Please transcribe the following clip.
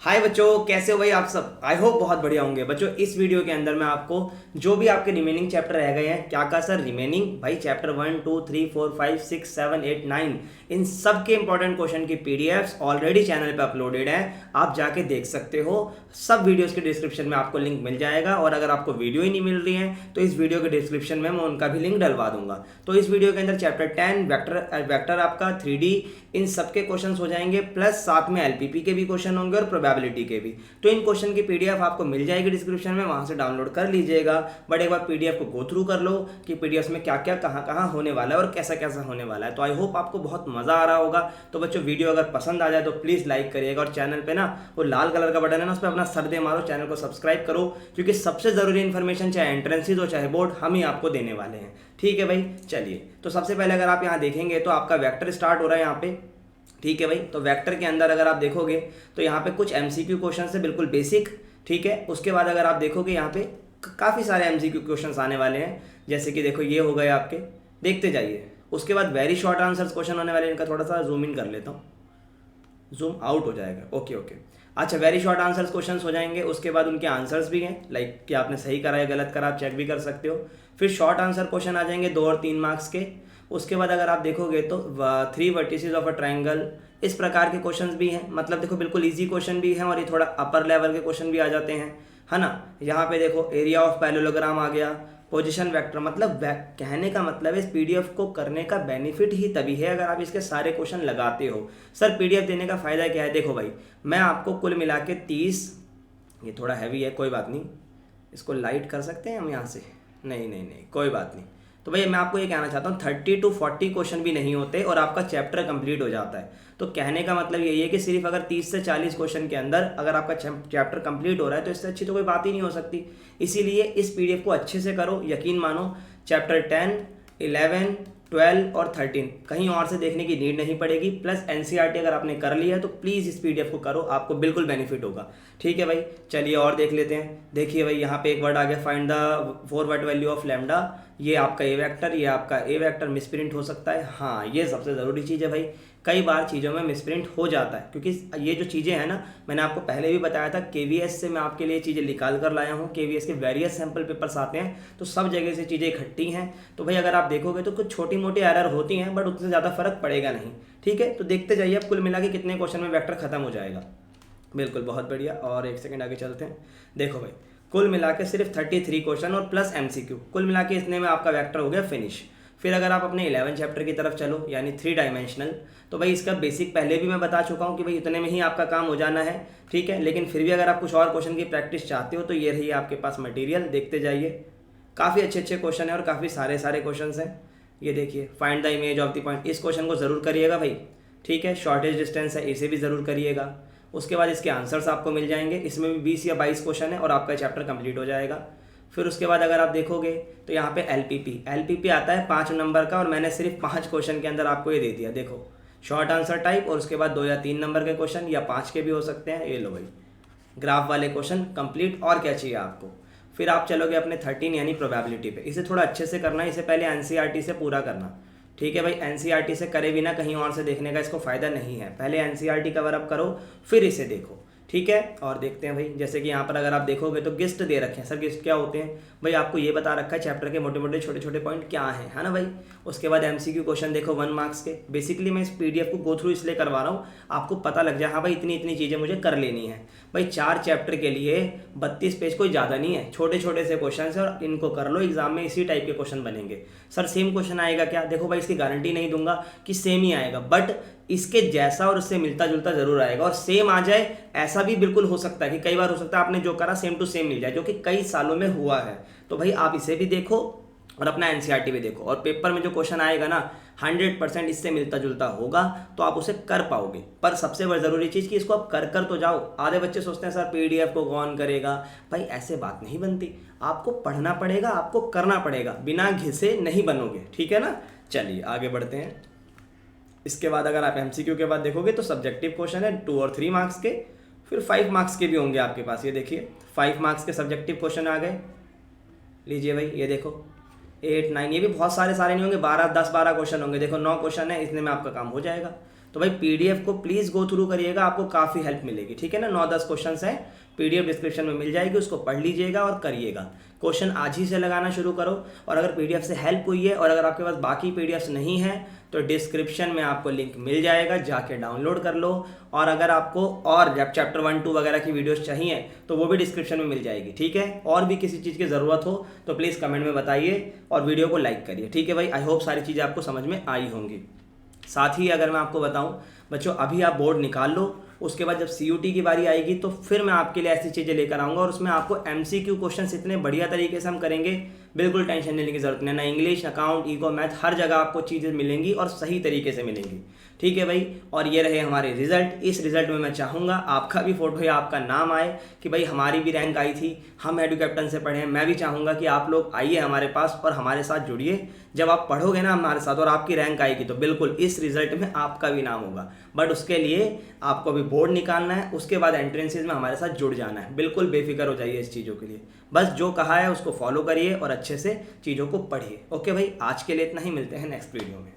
हाय बच्चों, कैसे हो भाई आप सब। आई होप बहुत बढ़िया होंगे बच्चों। इस वीडियो के अंदर मैं आपको जो भी आपके रिमेनिंग चैप्टर रह गए हैं, क्या कहा सर, रिमेनिंग भाई चैप्टर 1 2 3 4 5 6 7 8 9, इन सब के इंपॉर्टेंट क्वेश्चन की पीडीएफ्स ऑलरेडी चैनल पे अपलोडेड हैं, आप जाके देख सकते हो। सब वीडियोस के डिस्क्रिप्शन में आपको लिंक मिल जाएगा, और अगर आपको वीडियो ही नहीं मिल रही है तो इस वीडियो के डिस्क्रिप्शन में मैं उनका भी लिंक डलवा दूंगा। तो इस वीडियो के अंदर चैप्टर 10 वेक्टर आपका 3D, इन सब के क्वेश्चन हो जाएंगे, प्लस साथ में एलपीपी के भी क्वेश्चन होंगे और प्रोबेबिलिटी के भी। तो इन क्वेश्चन की पीडीएफ आपको मिल जाएगी डिस्क्रिप्शन में, वहां से डाउनलोड कर लीजिएगा। बट एक बार पीडीएफ को गो थ्रू कर लो कि पीडीएफ में क्या क्या कहाँ कहाँ होने वाला है और कैसा कैसा होने वाला है। तो आई होप आपको बहुत मजा आ रहा होगा। तो बच्चों, वीडियो अगर पसंद आ जाए तो प्लीज लाइक करिएगा, और चैनल पे ना वो लाल कलर का बटन है ना, उस पर अपना सर दे मारो, चैनल को सब्सक्राइब करो, क्योंकि सबसे जरूरी इन्फॉर्मेशन चाहे एंट्रेंस हो चाहे बोर्ड, हम ही आपको देने वाले हैं। ठीक है भाई, चलिए। तो सबसे पहले अगर आप यहाँ देखेंगे तो आपका वेक्टर स्टार्ट हो रहा है यहाँ पे। ठीक है भाई, तो वेक्टर के अंदर अगर आप देखोगे तो यहाँ पे कुछ एमसीक्यू क्वेश्चन है, बिल्कुल बेसिक। ठीक है, उसके बाद अगर आप देखोगे यहाँ पे काफ़ी सारे एमसीक्यू क्वेश्चन आने वाले हैं, जैसे कि देखो ये हो गए आपके, देखते जाइए। उसके बाद वेरी शॉर्ट आंसर्स क्वेश्चन होने वाले हैं, इनका थोड़ा सा जूम इन कर लेता हूँ, जूम आउट हो जाएगा। ओके ओके, अच्छा, वेरी शॉर्ट आंसर्स क्वेश्चंस हो जाएंगे। उसके बाद उनके आंसर्स भी हैं, लाइक कि आपने सही करा या गलत करा, आप चेक भी कर सकते हो। फिर शॉर्ट आंसर क्वेश्चन आ जाएंगे 2 और 3 मार्क्स के। उसके बाद अगर आप देखोगे तो 3 वर्टिसेस ऑफ अ ट्रायंगल, इस प्रकार के क्वेश्चंस भी हैं। मतलब देखो, बिल्कुल इजी क्वेश्चन भी हैं और ये थोड़ा अपर लेवल के क्वेश्चन भी आ जाते हैं, है ना। यहाँ पे देखो एरिया ऑफ पैरेललोग्राम आ गया, पोजीशन वेक्टर। मतलब कहने का मतलब है, इस पीडीएफ को करने का बेनिफिट ही तभी है अगर आप इसके सारे क्वेश्चन लगाते हो। सर पीडीएफ देने का फायदा क्या है, देखो भाई, मैं आपको कुल मिला के 30, ये थोड़ा हैवी है, कोई बात नहीं, इसको लाइट कर सकते हैं हम यहाँ से, नहीं नहीं नहीं कोई बात नहीं। तो भैया मैं आपको ये कहना चाहता हूँ 30 to 40 क्वेश्चन भी नहीं होते और आपका चैप्टर कंप्लीट हो जाता है। तो कहने का मतलब यही है कि सिर्फ अगर 30 से 40 क्वेश्चन के अंदर अगर आपका चैप्टर कंप्लीट हो रहा है तो इससे अच्छी तो कोई बात ही नहीं हो सकती। इसीलिए इस पीडीएफ को अच्छे से करो, यकीन मानो चैप्टर 10, 11, 12 और 13 कहीं और से देखने की नीड नहीं पड़ेगी। प्लस एनसीईआरटी अगर आपने कर लिया है तो प्लीज़ इस पीडीएफ को करो, आपको बिल्कुल बेनिफिट होगा। ठीक है भाई, चलिए और देख लेते हैं। देखिए भाई, यहाँ पे एक वर्ड आ गया, find the forward value of lambda. ये आपका ए वेक्टर, ये आपका ए वेक्टर मिसप्रिंट हो सकता है। हाँ, ये सबसे ज़रूरी चीज़ है भाई, कई बार चीज़ों में मिसप्रिंट हो जाता है, क्योंकि ये जो चीज़ें हैं ना, मैंने आपको पहले भी बताया था, केवीएस से मैं आपके लिए चीज़ें निकाल कर लाया हूँ। केवीएस के वेरियस सैम्पल पेपर्स आते हैं, तो सब जगह से चीज़ें इकट्ठी हैं। तो भाई अगर आप देखोगे तो कुछ छोटी मोटी एरर होती हैं, बट उससे ज़्यादा फर्क पड़ेगा नहीं। ठीक है, तो देखते जाइए, अब कुल मिला के कितने क्वेश्चन में वेक्टर खत्म हो जाएगा। बिल्कुल, बहुत बढ़िया। और एक सेकंड आगे चलते हैं। देखो भाई, कुल मिला के सिर्फ 33 क्वेश्चन और प्लस एमसीक्यू, कुल मिला के इतने में आपका वेक्टर हो गया फिनिश। फिर अगर आप अपने 11 चैप्टर की तरफ चलो, यानी 3 डायमेंशनल, तो भाई इसका बेसिक पहले भी मैं बता चुका हूँ कि भाई इतने में ही आपका काम हो जाना है। ठीक है, लेकिन फिर भी अगर आप कुछ और क्वेश्चन की प्रैक्टिस चाहते हो तो ये रही आपके पास मटेरियल, देखते जाइए। काफ़ी अच्छे अच्छे क्वेश्चन है और काफ़ी सारे सारे क्वेश्चन हैं। ये देखिए, find the image of the point, इस क्वेश्चन को ज़रूर करिएगा भाई। ठीक है, शॉर्टेज डिस्टेंस है, इसे भी ज़रूर करिएगा। उसके बाद इसके आंसर्स आपको मिल जाएंगे, इसमें भी 20 या 22 क्वेश्चन है और आपका चैप्टर कंप्लीट हो जाएगा। फिर उसके बाद अगर आप देखोगे तो यहाँ पे एलपीपी आता है 5 नंबर का, और मैंने सिर्फ 5 क्वेश्चन के अंदर आपको ये दे दिया। देखो, शॉर्ट आंसर टाइप, और उसके बाद 2 या 3 नंबर के क्वेश्चन, या 5 के भी हो सकते हैं। ये लो भाई, ग्राफ वाले क्वेश्चन कंप्लीट, और क्या चाहिए आपको। फिर आप चलोगे अपने 13 यानी प्रोबेबिलिटी पे, इसे थोड़ा अच्छे से करना है, इसे पहले एनसीईआरटी से पूरा करना। ठीक है भाई, एनसीईआरटी से करे बिना कहीं और से देखने का इसको फ़ायदा नहीं है, पहले एनसीईआरटी कवर अप करो फिर इसे देखो। ठीक है, और देखते हैं भाई, जैसे कि यहाँ पर अगर आप देखोगे तो गिस्ट दे रखे हैं। सर गिस्ट क्या होते हैं भाई, आपको ये बता रखा है चैप्टर के मोटे मोटे छोटे छोटे पॉइंट क्या हैं, है ना भाई। उसके बाद एमसीक्यू क्वेश्चन देखो 1 मार्क्स के। बेसिकली मैं इस पीडीएफ को गो थ्रू इसलिए करवा रहा हूँ, आपको पता लग जाए हाँ भाई इतनी इतनी चीज़ें मुझे कर लेनी है। भाई 4 चैप्टर के लिए 32 पेज कोई ज़्यादा नहीं है, छोटे छोटे से क्वेश्चन है और इनको कर लो, एग्जाम में इसी टाइप के क्वेश्चन बनेंगे। सर सेम क्वेश्चन आएगा क्या, देखो भाई इसकी गारंटी नहीं दूंगा कि सेम ही आएगा, बट इसके जैसा और उससे मिलता जुलता जरूर आएगा। और सेम आ जाए ऐसा भी बिल्कुल हो सकता है कि कई बार हो सकता है आपने जो करा सेम टू सेम मिल जाए, जो कि कई सालों में हुआ है। तो भाई आप इसे भी देखो और अपना एनसीईआरटी भी देखो, और पेपर में जो क्वेश्चन आएगा ना 100% इससे मिलता जुलता होगा, तो आप उसे कर पाओगे। पर सबसे बड़ी ज़रूरी चीज़ कि इसको आप कर तो जाओ। आधे बच्चे सोचते हैं सर पीडीएफ को कौन करेगा, भाई ऐसे बात नहीं बनती, आपको पढ़ना पड़ेगा, आपको करना पड़ेगा, बिना घिसे नहीं बनोगे। ठीक है ना, चलिए आगे बढ़ते हैं। इसके बाद अगर आप एमसीक्यू के बाद देखोगे तो सब्जेक्टिव क्वेश्चन है 2 और 3 मार्क्स के, फिर 5 मार्क्स के भी होंगे आपके पास। ये देखिए 5 मार्क्स के सब्जेक्टिव क्वेश्चन आ गए, लीजिए भाई, ये देखो 8, 9, ये भी बहुत सारे नहीं होंगे, 12, 10, 12 क्वेश्चन होंगे। देखो 9 क्वेश्चन है, इतने में आपका काम हो जाएगा। तो भाई पीडीएफ को प्लीज़ गो थ्रू करिएगा, आपको काफ़ी हेल्प मिलेगी, ठीक है ना। 9-10 क्वेश्चन हैं, पीडीएफ डिस्क्रिप्शन में मिल जाएगी, उसको पढ़ लीजिएगा और करिएगा। क्वेश्चन आज ही से लगाना शुरू करो। और अगर पीडीएफ से हेल्प हुई है और अगर आपके पास बाकी पीडीएफ नहीं है तो डिस्क्रिप्शन में आपको लिंक मिल जाएगा, जाके डाउनलोड कर लो। और अगर आपको और जब चैप्टर 1-2 वगैरह की वीडियोस चाहिए तो वो भी डिस्क्रिप्शन में मिल जाएगी, ठीक है। और भी किसी चीज़ की ज़रूरत हो तो प्लीज़ कमेंट में बताइए और वीडियो को लाइक करिए, ठीक है भाई। आई होप सारी चीज़ें आपको समझ में आई होंगी। साथ ही अगर मैं आपको बताऊं बच्चों, अभी आप बोर्ड निकाल लो, उसके बाद जब सीयूटी की बारी आएगी तो फिर मैं आपके लिए ऐसी चीज़ें लेकर आऊँगा और उसमें आपको एमसीक्यू क्वेश्चंस इतने बढ़िया तरीके से हम करेंगे, बिल्कुल टेंशन लेने की जरूरत नहीं ना। इंग्लिश, अकाउंट, इको, मैथ, हर जगह आपको चीज़ें मिलेंगी और सही तरीके से मिलेंगी, ठीक है भाई। और ये रहे हमारे रिजल्ट। इस रिजल्ट में मैं चाहूँगा आपका भी फोटो या आपका नाम आए कि भाई हमारी भी रैंक आई थी, हम एडू कैप्टन से पढ़े हैं। मैं भी चाहूँगा कि आप लोग आइए हमारे पास और हमारे साथ जुड़िए। जब आप पढ़ोगे ना हमारे साथ और आपकी रैंक आएगी तो बिल्कुल इस रिजल्ट में आपका भी नाम होगा। बट उसके लिए आपको अभी बोर्ड निकालना है, उसके बाद एंट्रेंसेज में हमारे साथ जुड़ जाना है। बिल्कुल बेफिक्र हो जाइए इस चीज़ों के लिए। बस जो कहा है उसको फॉलो करिए और अच्छे से चीज़ों को पढ़िए। ओके भाई, आज के लिए इतना ही, मिलते हैं नेक्स्ट वीडियो में।